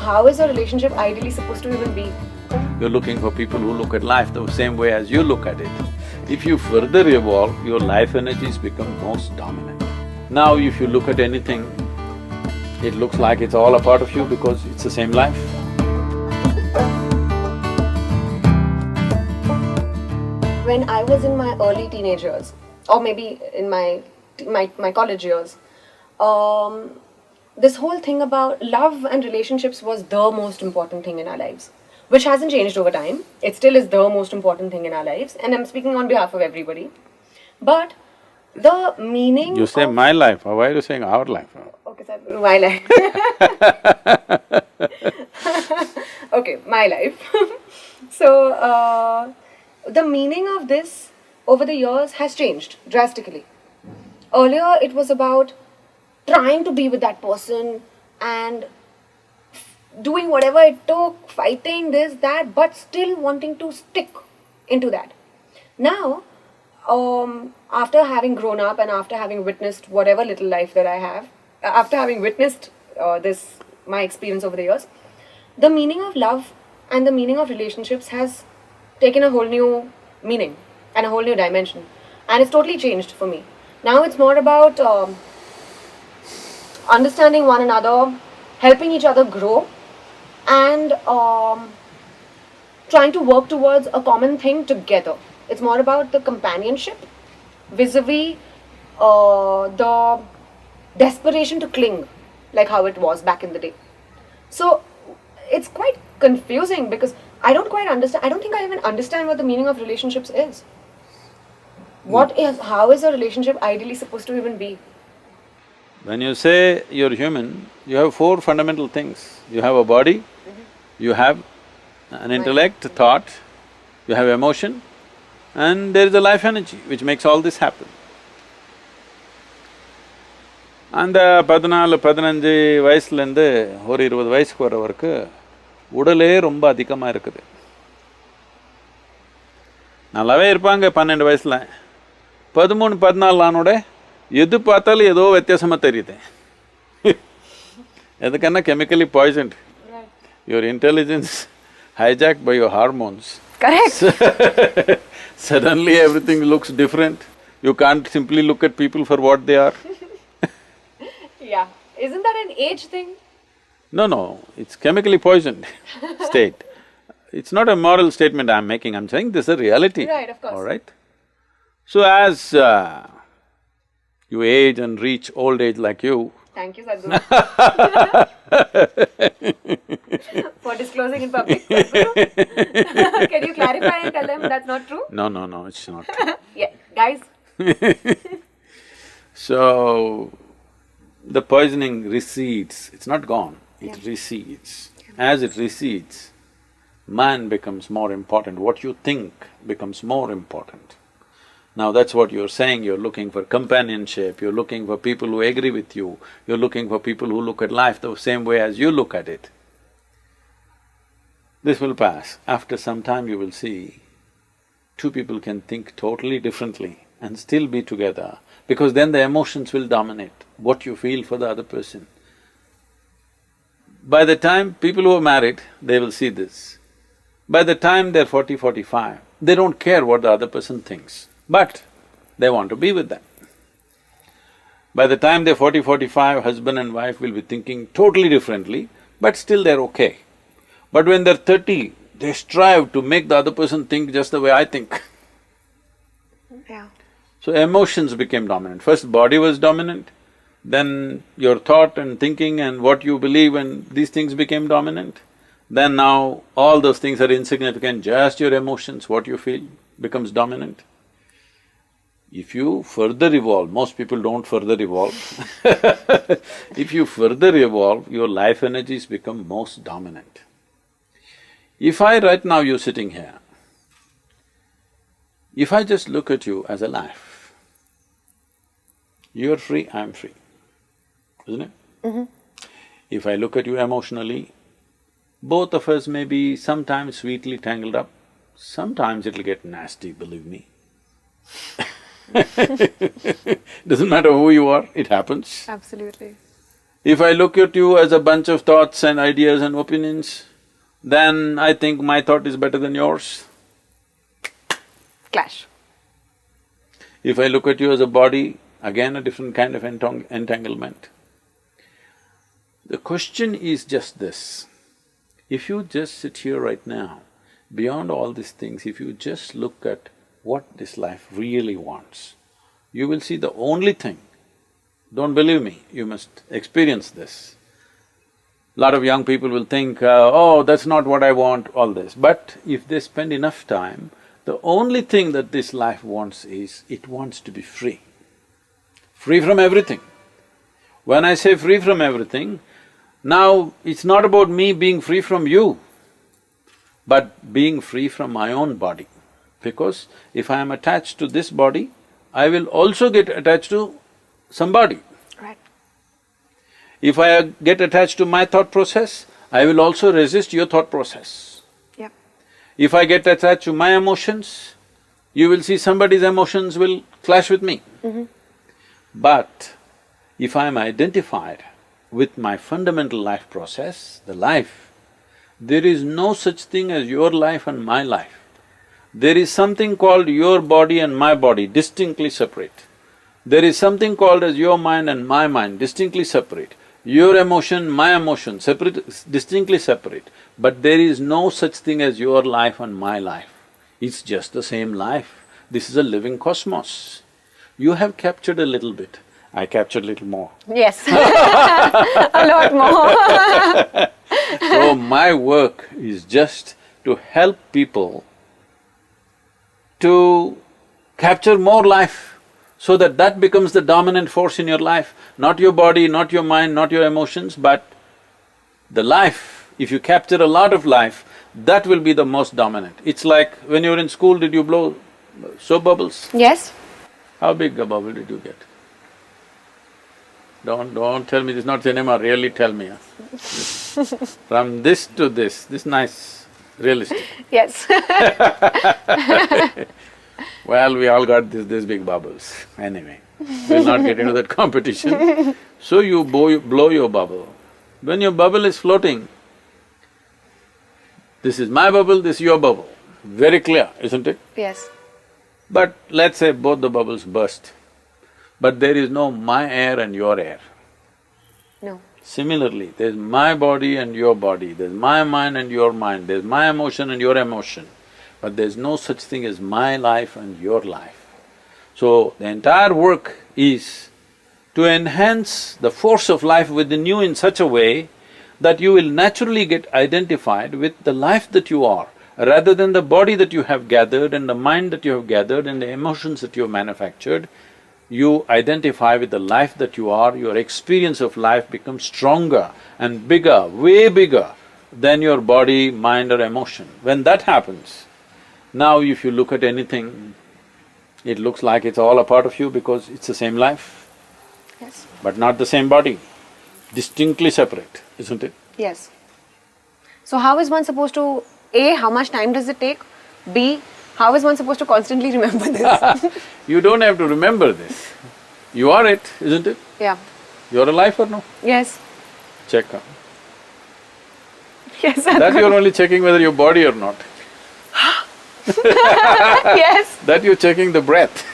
how is a relationship ideally supposed to even be? You're looking for people who look at life the same way as you look at it. If you further evolve, your life energies become most dominant. Now if you look at anything, it looks like it's all a part of you because it's the same life. When I was in my early teenage years, or maybe in my college years, this whole thing about love and relationships was the most important thing in our lives, which hasn't changed over time. It still is the most important thing in our lives, and I'm speaking on behalf of everybody. But the meaning You say of… my life, why are you saying our life? Okay, sir, my life. Okay, my life. So, the meaning of this over the years has changed drastically. Earlier, it was about trying to be with that person and doing whatever it took, fighting this, that, but still wanting to stick into that. Now, after having grown up and after having witnessed whatever little life that I have, after having witnessed my experience over the years, the meaning of love and the meaning of relationships has taken a whole new meaning and a whole new dimension, and it's totally changed for me. Now it's more about understanding one another, helping each other grow, and trying to work towards a common thing together. It's more about the companionship vis-a-vis the desperation to cling, like how it was back in the day. So it's quite confusing because I don't quite understand. I don't think I even understand what the meaning of relationships is. How is a relationship ideally supposed to even be? When you say you're human, you have four fundamental things. You have a body, you have an intellect, thought, you have emotion, and there is a life energy which makes all this happen. அந்த 14-15 வயசுலேருந்து ஒரு 20 வயசுக்கு வரவருக்கு உடலே ரொம்ப அதிகமாக இருக்குது. நல்லாவே இருப்பாங்க 12 வயசுல. 13-14 ஆனோட எது பார்த்தாலும் ஏதோ வித்தியாசமாக தெரியுது. எதுக்கன்னா chemically poisoned. Your intelligence hijacked by your hormones. Correct. Suddenly everything looks different. You can't simply look at people for what they are. Yeah. Isn't that an age thing? No, it's chemically poisoned state. It's not a moral statement I'm making, I'm saying this is a reality. Right, of course. All right? So as you age and reach old age like you… Thank you, Sadhguru. For disclosing in public, Sadhguru. Can you clarify and tell them that's not true? No, it's not. Yeah, guys. So, the poisoning recedes, it's not gone, it recedes. As it recedes, man becomes more important, what you think becomes more important. Now that's what you're saying, you're looking for companionship, you're looking for people who agree with you, you're looking for people who look at life the same way as you look at it. This will pass. After some time you will see, two people can think totally differently and still be together, because then the emotions will dominate what you feel for the other person. By the time people who are married, they will see this. By the time they're 40, 45, they don't care what the other person thinks, but they want to be with them. By the time they're 40, 45, husband and wife will be thinking totally differently, but still they're okay. But when they're 30, they strive to make the other person think just the way I think. Yeah. So emotions became dominant. First body was dominant, then your thought and thinking and what you believe and these things became dominant. Then now all those things are insignificant, just your emotions, what you feel becomes dominant. If you further evolve, most people don't further evolve. If you further evolve, your life energies become most dominant. If right now you're sitting here, if I just look at you as a life, you're free, I'm free, isn't it? If I look at you emotionally, both of us may be sometimes sweetly tangled up, sometimes it'll get nasty, believe me. Doesn't matter who you are, it happens. Absolutely. If I look at you as a bunch of thoughts and ideas and opinions, then I think my thought is better than yours. Clash. If I look at you as a body, again a different kind of entanglement. The question is just this, if you just sit here right now, beyond all these things, if you just look at what this life really wants, you will see the only thing, don't believe me, you must experience this. Lot of young people will think, oh, that's not what I want, all this. But if they spend enough time, the only thing that this life wants is, it wants to be free. Free from everything. When I say free from everything, now it's not about me being free from you, but being free from my own body. Because if I am attached to this body, I will also get attached to somebody. Right. If I get attached to my thought process, I will also resist your thought process. Yeah. If I get attached to my emotions, you will see somebody's emotions will clash with me. But if I am identified with my fundamental life process, the life, there is no such thing as your life and my life. There is something called your body and my body, distinctly separate. There is something called as your mind and my mind, distinctly separate. Your emotion, my emotion, distinctly separate. But there is no such thing as your life and my life. It's just the same life. This is a living cosmos. You have captured a little bit, I captured a little more. Yes. A lot more. So my work is just to help people to capture more life, so that that becomes the dominant force in your life. Not your body, not your mind, not your emotions, but the life. If you capture a lot of life, that will be the most dominant. It's like when you were in school, did you blow soap bubbles? Yes. How big a bubble did you get? Don't tell me this is not cinema, really tell me. From this to this nice, realistic. Yes. Well, we all got this big bubbles. Anyway, we'll not get into that competition. So you blow your bubble. When your bubble is floating, this is my bubble, this is your bubble. Very clear, isn't it? Yes. But let's say both the bubbles burst, but there is no my air and your air. No. Similarly, there's my body and your body, there's my mind and your mind, there's my emotion and your emotion, but there's no such thing as my life and your life. So, the entire work is to enhance the force of life within you in such a way that you will naturally get identified with the life that you are, rather than the body that you have gathered and the mind that you have gathered and the emotions that you have manufactured. You identify with the life that you are, your experience of life becomes stronger and bigger, way bigger than your body, mind or emotion. When that happens, now if you look at anything, it looks like it's all a part of you because it's the same life, Yes. but not the same body, distinctly separate, isn't it? Yes. So how is one supposed to… A, how much time does it take? B, how is one supposed to constantly remember this? You don't have to remember this. You are it, isn't it? Yeah. You're alive or no? Yes. Check out. Yes. That you're only checking whether you're body or not. Yes. That you're checking the breath.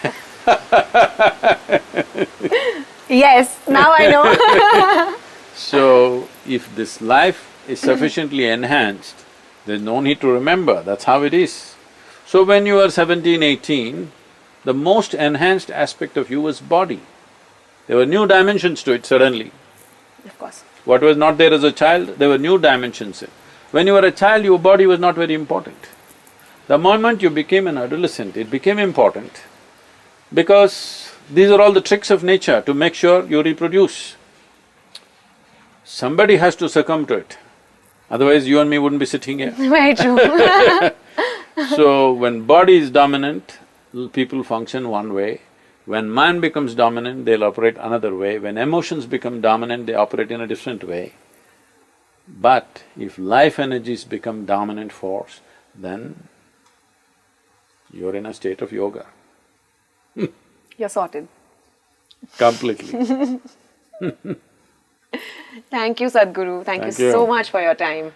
Yes. Now I know. So, if this life is sufficiently enhanced, there's no need to remember, that's how it is. So when you were 17, 18, the most enhanced aspect of you was body. There were new dimensions to it suddenly. Of course. What was not there as a child, there were new dimensions. When you were a child, your body was not very important. The moment you became an adolescent, it became important because these are all the tricks of nature to make sure you reproduce. Somebody has to succumb to it, otherwise you and me wouldn't be sitting here. Very true. So, when body is dominant, people function one way. When mind becomes dominant, they'll operate another way. When emotions become dominant, they operate in a different way. But if life energies become dominant force, then you're in a state of yoga. You're sorted. Completely. Thank you, Sadhguru. Thank you Thank you. so much for your time.